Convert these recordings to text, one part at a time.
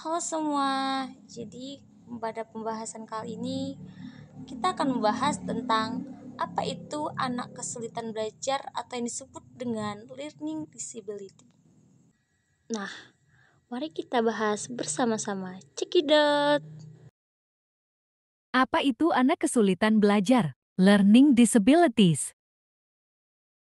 Halo semua, jadi pada pembahasan kali ini kita akan membahas tentang apa itu anak kesulitan belajar atau yang disebut dengan learning disability. Nah, mari kita bahas bersama-sama. Cekidot. Apa itu anak kesulitan belajar? Learning disabilities.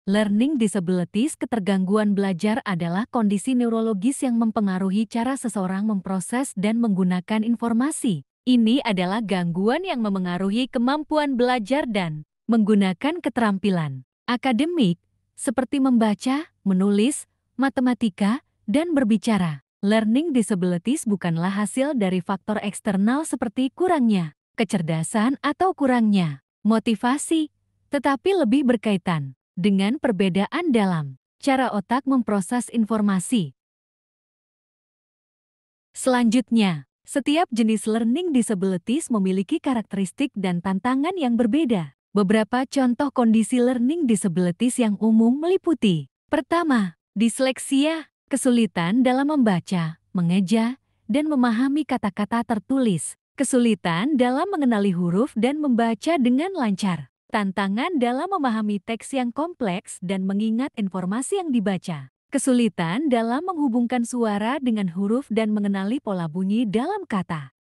Learning disabilities, ketergangguan belajar, adalah kondisi neurologis yang mempengaruhi cara seseorang memproses dan menggunakan informasi. Ini adalah gangguan yang memengaruhi kemampuan belajar dan menggunakan keterampilan akademik, seperti membaca, menulis, matematika, dan berbicara. Learning disabilities bukanlah hasil dari faktor eksternal seperti kurangnya kecerdasan atau kurangnya motivasi, tetapi lebih berkaitan dengan perbedaan dalam cara otak memproses informasi. Selanjutnya, setiap jenis learning disabilities memiliki karakteristik dan tantangan yang berbeda. Beberapa contoh kondisi learning disabilities yang umum meliputi: pertama, disleksia, kesulitan dalam membaca, mengeja, dan memahami kata-kata tertulis, kesulitan dalam mengenali huruf dan membaca dengan lancar, tantangan dalam memahami teks yang kompleks dan mengingat informasi yang dibaca, kesulitan dalam menghubungkan suara dengan huruf dan mengenali pola bunyi dalam kata.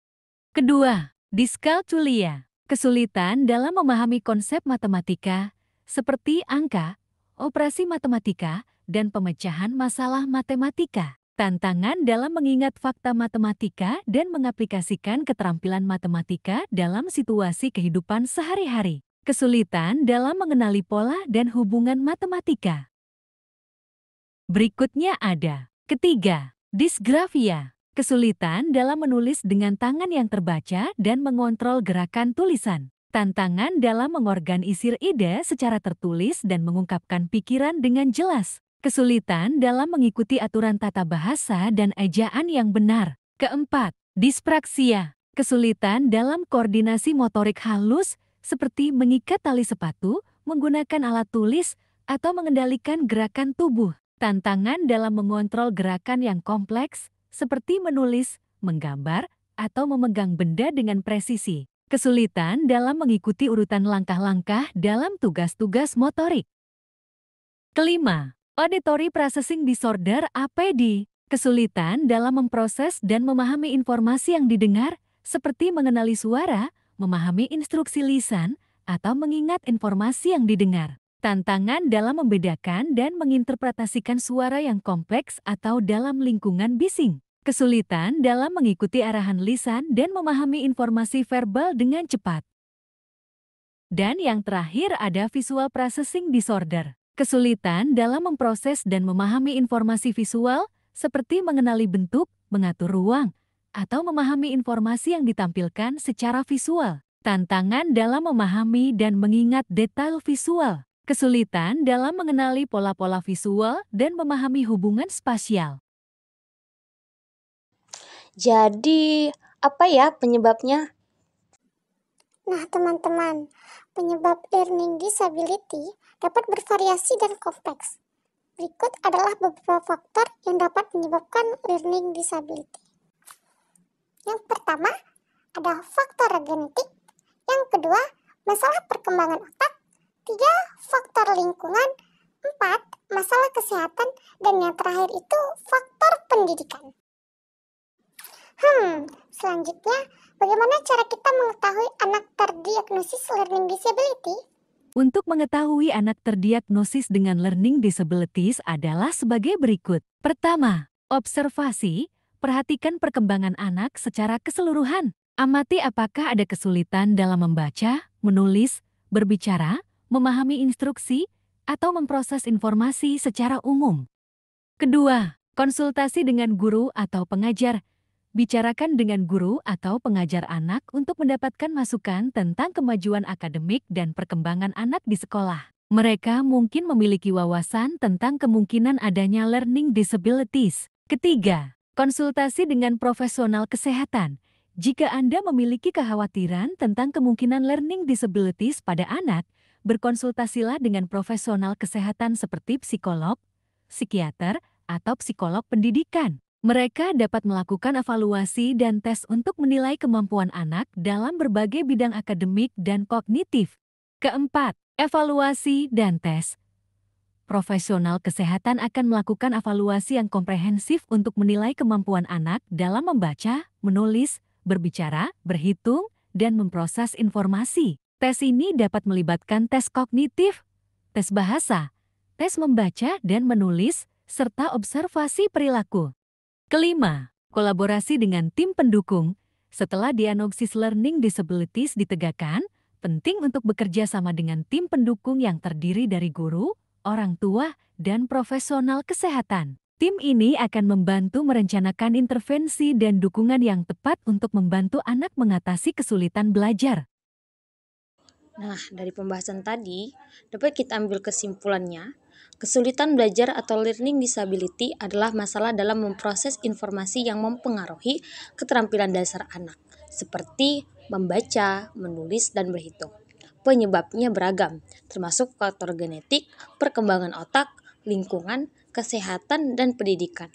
Kedua, diskalkulia, kesulitan dalam memahami konsep matematika, seperti angka, operasi matematika, dan pemecahan masalah matematika. Tantangan dalam mengingat fakta matematika dan mengaplikasikan keterampilan matematika dalam situasi kehidupan sehari-hari. Kesulitan dalam mengenali pola dan hubungan matematika. Berikutnya ada. Ketiga, disgrafia, kesulitan dalam menulis dengan tangan yang terbaca dan mengontrol gerakan tulisan. Tantangan dalam mengorganisir ide secara tertulis dan mengungkapkan pikiran dengan jelas. Kesulitan dalam mengikuti aturan tata bahasa dan ejaan yang benar. Keempat, dispraksia, kesulitan dalam koordinasi motorik halus seperti mengikat tali sepatu, menggunakan alat tulis, atau mengendalikan gerakan tubuh. Tantangan dalam mengontrol gerakan yang kompleks, seperti menulis, menggambar, atau memegang benda dengan presisi. Kesulitan dalam mengikuti urutan langkah-langkah dalam tugas-tugas motorik. Kelima, auditory processing disorder (APD), kesulitan dalam memproses dan memahami informasi yang didengar, seperti mengenali suara, memahami instruksi lisan, atau mengingat informasi yang didengar. Tantangan dalam membedakan dan menginterpretasikan suara yang kompleks atau dalam lingkungan bising. Kesulitan dalam mengikuti arahan lisan dan memahami informasi verbal dengan cepat. Dan yang terakhir ada visual processing disorder. Kesulitan dalam memproses dan memahami informasi visual, seperti mengenali bentuk, mengatur ruang, atau memahami informasi yang ditampilkan secara visual. Tantangan dalam memahami dan mengingat detail visual. Kesulitan dalam mengenali pola-pola visual dan memahami hubungan spasial. Jadi, apa ya penyebabnya? Nah, teman-teman, penyebab learning disability dapat bervariasi dan kompleks. Berikut adalah beberapa faktor yang dapat menyebabkan learning disability. Yang pertama, ada faktor genetik. Yang kedua, masalah perkembangan otak. 3, faktor lingkungan. 4, masalah kesehatan. Dan yang terakhir itu faktor pendidikan. Selanjutnya, bagaimana cara kita mengetahui anak terdiagnosis learning disability? Untuk mengetahui anak terdiagnosis dengan learning disabilities adalah sebagai berikut. Pertama, observasi. Perhatikan perkembangan anak secara keseluruhan. Amati apakah ada kesulitan dalam membaca, menulis, berbicara, memahami instruksi, atau memproses informasi secara umum. Kedua, konsultasi dengan guru atau pengajar. Bicarakan dengan guru atau pengajar anak untuk mendapatkan masukan tentang kemajuan akademik dan perkembangan anak di sekolah. Mereka mungkin memiliki wawasan tentang kemungkinan adanya learning disabilities. Ketiga, konsultasi dengan profesional kesehatan. Jika Anda memiliki kekhawatiran tentang kemungkinan learning disabilities pada anak, berkonsultasilah dengan profesional kesehatan seperti psikolog, psikiater, atau psikolog pendidikan. Mereka dapat melakukan evaluasi dan tes untuk menilai kemampuan anak dalam berbagai bidang akademik dan kognitif. Keempat, evaluasi dan tes. Profesional kesehatan akan melakukan evaluasi yang komprehensif untuk menilai kemampuan anak dalam membaca, menulis, berbicara, berhitung, dan memproses informasi. Tes ini dapat melibatkan tes kognitif, tes bahasa, tes membaca dan menulis, serta observasi perilaku. Kelima, kolaborasi dengan tim pendukung. Setelah diagnosis learning disabilities ditegakkan, penting untuk bekerja sama dengan tim pendukung yang terdiri dari guru, orang tua, dan profesional kesehatan. Tim ini akan membantu merencanakan intervensi dan dukungan yang tepat untuk membantu anak mengatasi kesulitan belajar. Nah, dari pembahasan tadi, dapat kita ambil kesimpulannya, kesulitan belajar atau learning disability adalah masalah dalam memproses informasi yang mempengaruhi keterampilan dasar anak, seperti membaca, menulis, dan berhitung. Penyebabnya beragam, termasuk faktor genetik, perkembangan otak, lingkungan, kesehatan, dan pendidikan.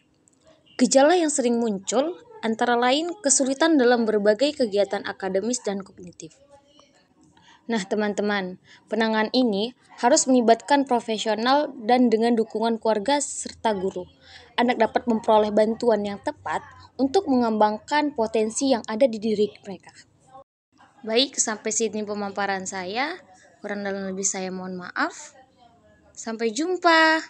Gejala yang sering muncul antara lain kesulitan dalam berbagai kegiatan akademis dan kognitif. Nah, teman-teman, penanganan ini harus melibatkan profesional dan dengan dukungan keluarga serta guru. Anak dapat memperoleh bantuan yang tepat untuk mengembangkan potensi yang ada di diri mereka. Baik, sampai sini pemaparan saya. Kurang dan lebih saya mohon maaf. Sampai jumpa.